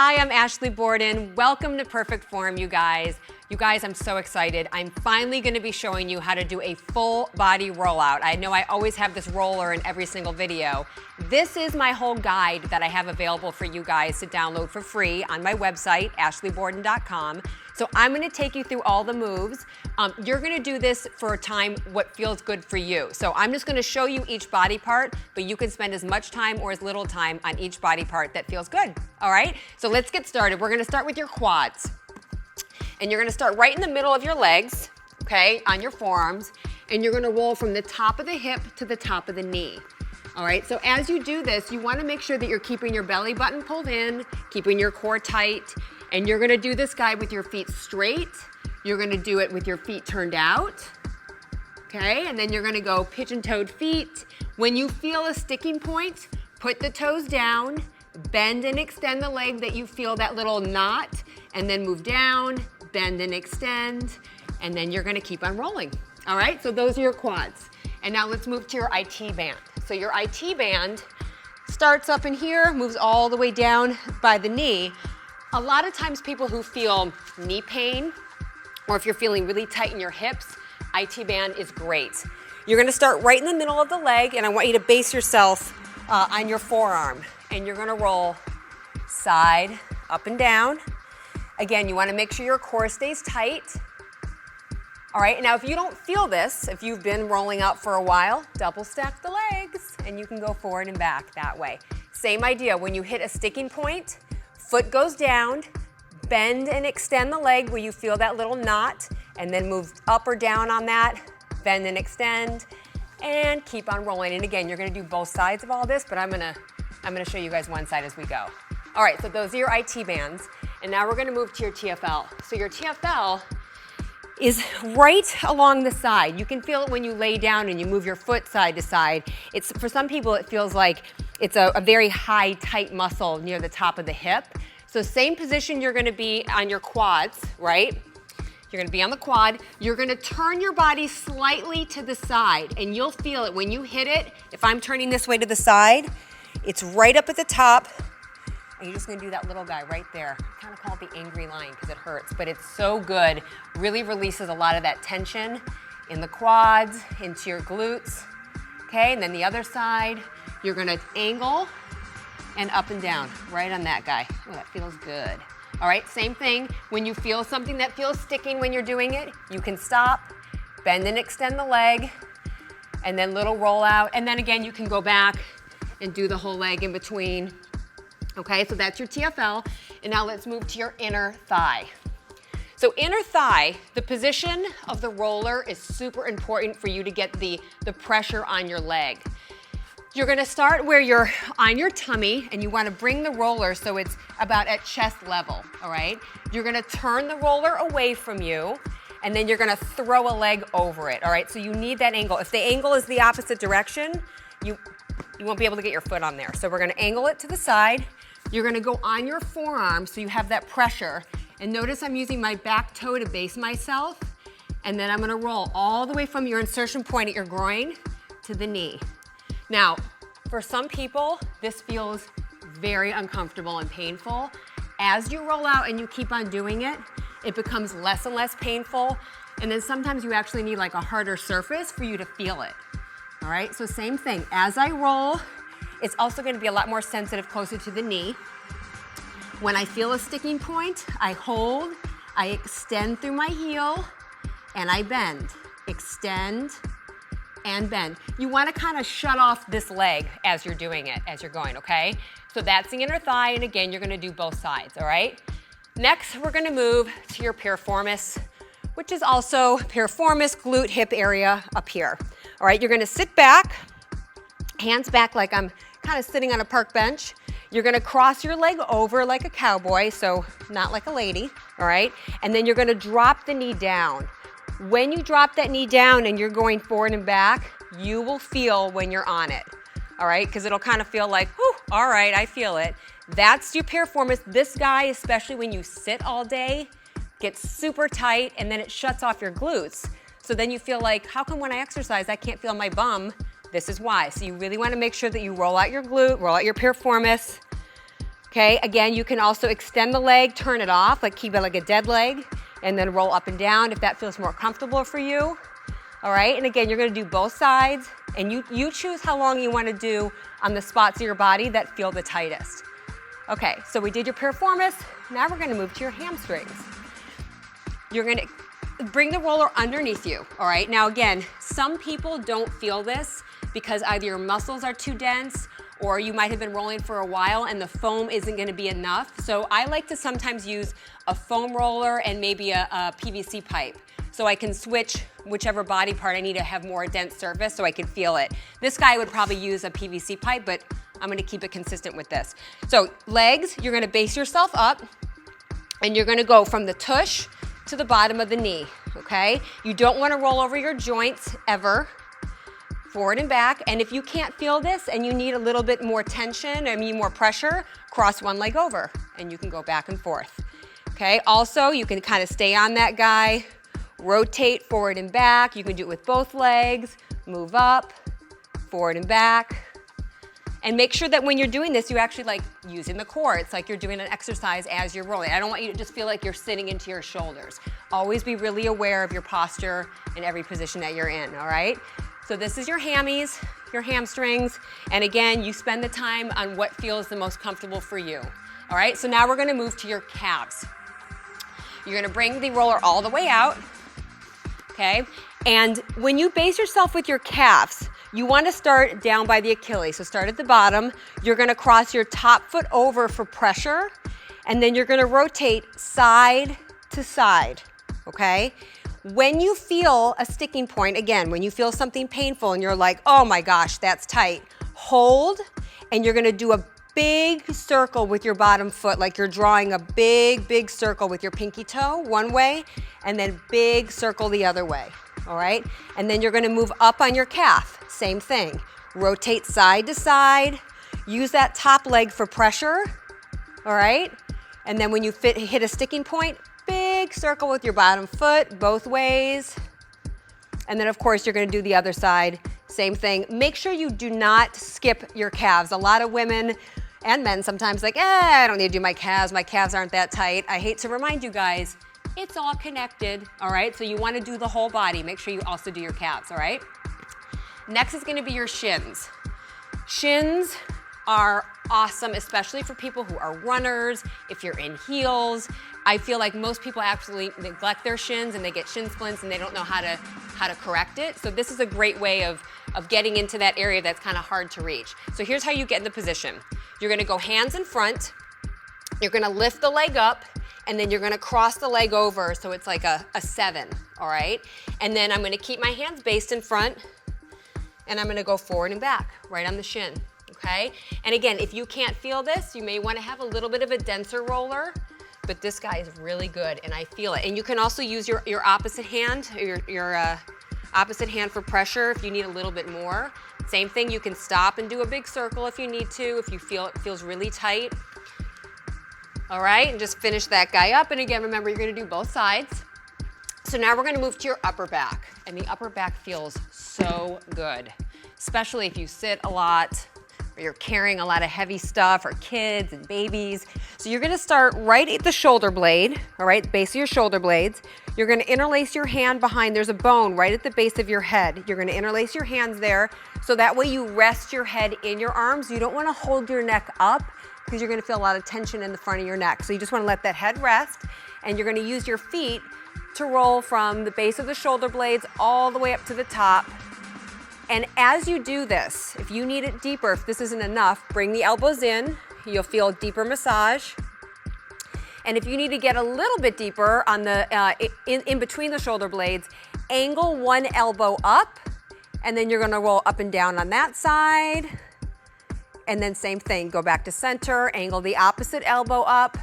Hi, I'm Ashley Borden. Welcome to Perfect Form, you guys. You guys, I'm so excited. I'm finally gonna be showing you how to do a full body rollout. I know I always have this roller in every single video. This is my whole guide that I have available for you guys to download for free on my website, ashleyborden.com. So I'm gonna take you through all the moves. You're gonna do this for a time what feels good for you. So I'm just gonna show you each body part, but you can spend as much time or as little time on each body part that feels good, all right? So let's get started. We're gonna start with your quads. And you're gonna start right in the middle of your legs, okay, on your forearms, and you're gonna roll from the top of the hip to the top of the knee. All right, so as you do this, you wanna make sure that you're keeping your belly button pulled in, keeping your core tight, and you're gonna do this guy with your feet straight. You're gonna do it with your feet turned out, okay? And then you're gonna go pigeon-toed feet. When you feel a sticking point, put the toes down, bend and extend the leg that you feel that little knot, and then move down, bend and extend, and then you're gonna keep on rolling. All right, so those are your quads. And now let's move to your IT band. So your IT band starts up in here, moves all the way down by the knee. A lot of times people who feel knee pain, or if you're feeling really tight in your hips, IT band is great. You're gonna start right in the middle of the leg, and I want you to base yourself on your forearm. And you're gonna roll side, up and down. Again, you wanna make sure your core stays tight. All right, now if you don't feel this, if you've been rolling out for a while, double stack the legs and you can go forward and back that way. Same idea, when you hit a sticking point, foot goes down, bend and extend the leg where you feel that little knot, and then move up or down on that, bend and extend, and keep on rolling. And again, you're gonna do both sides of all this, but I'm gonna show you guys one side as we go. All right, so those are your IT bands. And now we're gonna move to your TFL. So your TFL is right along the side. You can feel it when you lay down and you move your foot side to side. For some people, it feels like it's a very high, tight muscle near the top of the hip. So same position you're gonna be on your quads, right? You're gonna be on the quad. You're gonna turn your body slightly to the side, and you'll feel it when you hit it. If I'm turning this way to the side, it's right up at the top. And you're just gonna do that little guy right there. I kind of call it the angry line because it hurts, but it's so good. Really releases a lot of that tension in the quads, into your glutes. Okay, and then the other side, you're gonna angle and up and down, right on that guy. Oh, that feels good. All right, same thing. When you feel something that feels sticking when you're doing it, you can stop, bend and extend the leg, and then little roll out. And then again, you can go back and do the whole leg in between. Okay, so that's your TFL. And now let's move to your inner thigh. So inner thigh, the position of the roller is super important for you to get the pressure on your leg. You're gonna start where you're on your tummy, and you wanna bring the roller so it's about at chest level, all right? You're gonna turn the roller away from you, and then you're gonna throw a leg over it, all right? So you need that angle. If the angle is the opposite direction, you won't be able to get your foot on there. So we're gonna angle it to the side. You're gonna go on your forearm so you have that pressure. And notice I'm using my back toe to base myself. And then I'm gonna roll all the way from your insertion point at your groin to the knee. Now, for some people, this feels very uncomfortable and painful. As you roll out and you keep on doing it, it becomes less and less painful. And then sometimes you actually need like a harder surface for you to feel it. All right, so same thing. As I roll, it's also gonna be a lot more sensitive closer to the knee. When I feel a sticking point, I hold, I extend through my heel, and I bend. Extend and bend. You wanna kinda shut off this leg as you're doing it, as you're going, okay? So that's the inner thigh, and again, you're gonna do both sides, all right? Next, we're gonna move to your piriformis, which is also piriformis, glute, hip area up here. All right, you're gonna sit back, hands back like I'm kind of sitting on a park bench. You're gonna cross your leg over like a cowboy, so not like a lady, all right? And then you're gonna drop the knee down. When you drop that knee down and you're going forward and back, you will feel when you're on it, all right? Because it'll kind of feel like, whew, all right, I feel it. That's your piriformis. This guy, especially when you sit all day, gets super tight and then it shuts off your glutes. So then you feel like, how come when I exercise, I can't feel my bum? This is why. So you really want to make sure that you roll out your glute, roll out your piriformis. Okay, again, you can also extend the leg, turn it off, like keep it like a dead leg, and then roll up and down if that feels more comfortable for you. All right, and again, you're gonna do both sides, and you choose how long you wanna do on the spots of your body that feel the tightest. Okay, so we did your piriformis, now we're gonna move to your hamstrings. You're gonna bring the roller underneath you, all right? Now again, some people don't feel this because either your muscles are too dense or you might have been rolling for a while and the foam isn't gonna be enough. So I like to sometimes use a foam roller and maybe a PVC pipe. So I can switch whichever body part I need to have more dense surface so I can feel it. This guy would probably use a PVC pipe, but I'm gonna keep it consistent with this. So legs, you're gonna base yourself up and you're gonna go from the tush to the bottom of the knee, okay? You don't wanna roll over your joints ever. Forward and back, and if you can't feel this and you need a little bit more tension, more pressure, cross one leg over and you can go back and forth. Okay, also you can kind of stay on that guy, rotate forward and back. You can do it with both legs, move up, forward and back. And make sure that when you're doing this, you actually like using the core. It's like you're doing an exercise as you're rolling. I don't want you to just feel like you're sitting into your shoulders. Always be really aware of your posture in every position that you're in, all right? So this is your hammies, your hamstrings, and again, you spend the time on what feels the most comfortable for you. All right, so now we're gonna move to your calves. You're gonna bring the roller all the way out, okay? And when you base yourself with your calves, you wanna start down by the Achilles. So start at the bottom, you're gonna cross your top foot over for pressure, and then you're gonna rotate side to side, okay? When you feel a sticking point, again, when you feel something painful and you're like, oh my gosh, that's tight, hold, and you're gonna do a big circle with your bottom foot, like you're drawing a big circle with your pinky toe one way, and then big circle the other way, all right? And then you're gonna move up on your calf, same thing. Rotate side to side, use that top leg for pressure, all right? And then when you hit a sticking point, big circle with your bottom foot, both ways. And then of course you're gonna do the other side, same thing. Make sure you do not skip your calves. A lot of women and men sometimes like, I don't need to do my calves aren't that tight. I hate to remind you guys, it's all connected, all right? So you wanna do the whole body. Make sure you also do your calves, all right? Next is gonna be your shins. Shins are awesome, especially for people who are runners, if you're in heels. I feel like most people actually neglect their shins and they get shin splints and they don't know how to correct it. So this is a great way of getting into that area that's kind of hard to reach. So here's how you get in the position. You're gonna go hands in front, you're gonna lift the leg up, and then you're gonna cross the leg over so it's like a 7, all right? And then I'm gonna keep my hands based in front and I'm gonna go forward and back, right on the shin, okay? And again, if you can't feel this, you may wanna have a little bit of a denser roller, but this guy is really good and I feel it. And you can also use your opposite hand, your opposite hand for pressure if you need a little bit more. Same thing, you can stop and do a big circle if you need to, if you feel it feels really tight. All right, and just finish that guy up. And again, remember, you're gonna do both sides. So now we're gonna move to your upper back. And the upper back feels so good, especially if you sit a lot, or you're carrying a lot of heavy stuff, or kids and babies. So you're gonna start right at the shoulder blade, all right, the base of your shoulder blades. You're gonna interlace your hand behind, there's a bone right at the base of your head. You're gonna interlace your hands there, so that way you rest your head in your arms. You don't wanna hold your neck up, because you're gonna feel a lot of tension in the front of your neck. So you just wanna let that head rest, and you're gonna use your feet to roll from the base of the shoulder blades all the way up to the top. And as you do this, if you need it deeper, if this isn't enough, bring the elbows in, you'll feel a deeper massage. And if you need to get a little bit deeper on the in between the shoulder blades, angle one elbow up, and then you're gonna roll up and down on that side. And then same thing, go back to center, angle the opposite elbow up,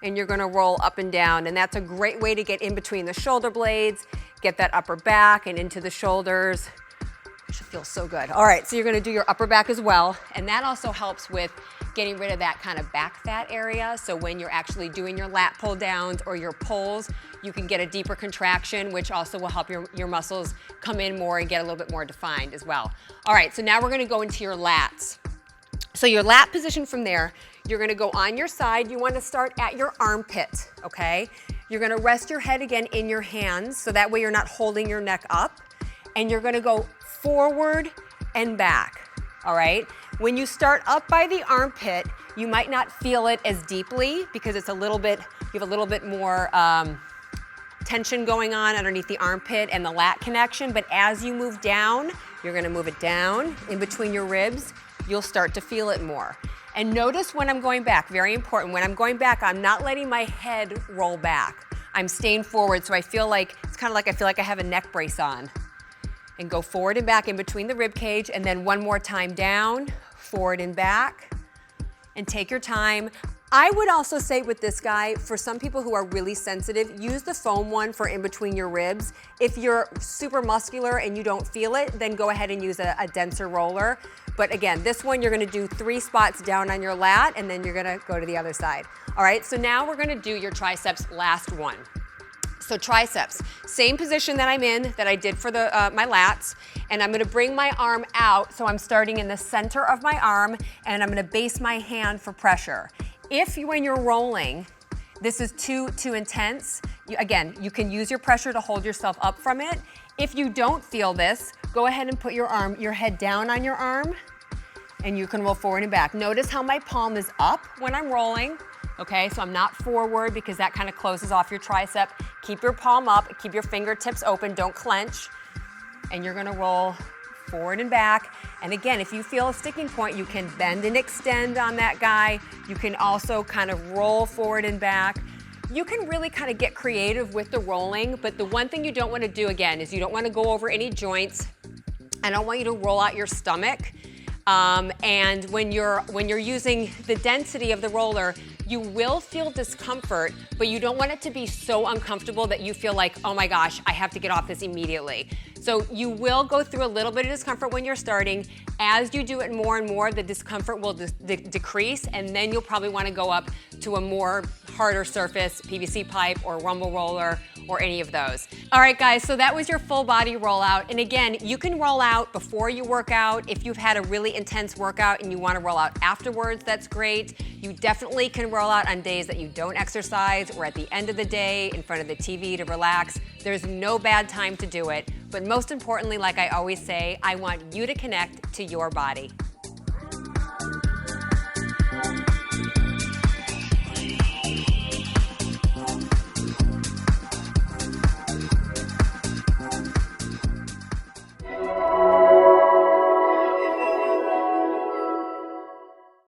and you're gonna roll up and down. And that's a great way to get in between the shoulder blades, get that upper back and into the shoulders. It should feel so good. All right, so you're gonna do your upper back as well, and that also helps with getting rid of that kind of back fat area. So when you're actually doing your lat pull downs or your pulls, you can get a deeper contraction, which also will help your muscles come in more and get a little bit more defined as well. All right, so now we're gonna go into your lats. So your lat position from there, You're gonna go on your side. You wanna start at your armpit, okay? You're gonna rest your head again in your hands, so that way you're not holding your neck up. And you're gonna go forward and back, all right? When you start up by the armpit, you might not feel it as deeply because it's a little bit, you have a little bit more tension going on underneath the armpit and the lat connection, but as you move down, you're gonna move it down in between your ribs, you'll start to feel it more. And notice when I'm going back, very important, when I'm going back, I'm not letting my head roll back. I'm staying forward, so I feel like, it's kind of like I feel like I have a neck brace on. And go forward and back in between the rib cage, and then one more time down, forward and back, and take your time. I would also say with this guy, for some people who are really sensitive, use the foam one for in between your ribs. If you're super muscular and you don't feel it, then go ahead and use a denser roller. But again, this one you're gonna do 3 spots down on your lat, and then you're gonna go to the other side. All right, so now we're gonna do your triceps last one. So triceps, same position that I'm in that I did for my lats, and I'm gonna bring my arm out, so I'm starting in the center of my arm, and I'm gonna base my hand for pressure. If when you're rolling, this is too intense, again, you can use your pressure to hold yourself up from it. If you don't feel this, go ahead and put your head down on your arm, and you can roll forward and back. Notice how my palm is up when I'm rolling. Okay, so I'm not forward because that kind of closes off your tricep. Keep your palm up, keep your fingertips open, don't clench. And you're gonna roll forward and back. And again, if you feel a sticking point, you can bend and extend on that guy. You can also kind of roll forward and back. You can really kind of get creative with the rolling, but the one thing you don't wanna do again is you don't wanna go over any joints. I don't want you to roll out your stomach. And when you're using the density of the roller, you will feel discomfort, but you don't want it to be so uncomfortable that you feel like, oh my gosh, I have to get off this immediately. So you will go through a little bit of discomfort when you're starting. As you do it more and more, the discomfort will decrease, and then you'll probably want to go up to a more harder surface, PVC pipe or rumble roller or any of those. All right, guys, so that was your full body rollout. And again, you can roll out before you work out. If you've had a really intense workout and you want to roll out afterwards, that's great. You definitely can roll out on days that you don't exercise or at the end of the day in front of the TV to relax. There's no bad time to do it. But most importantly, like I always say, I want you to connect to your body.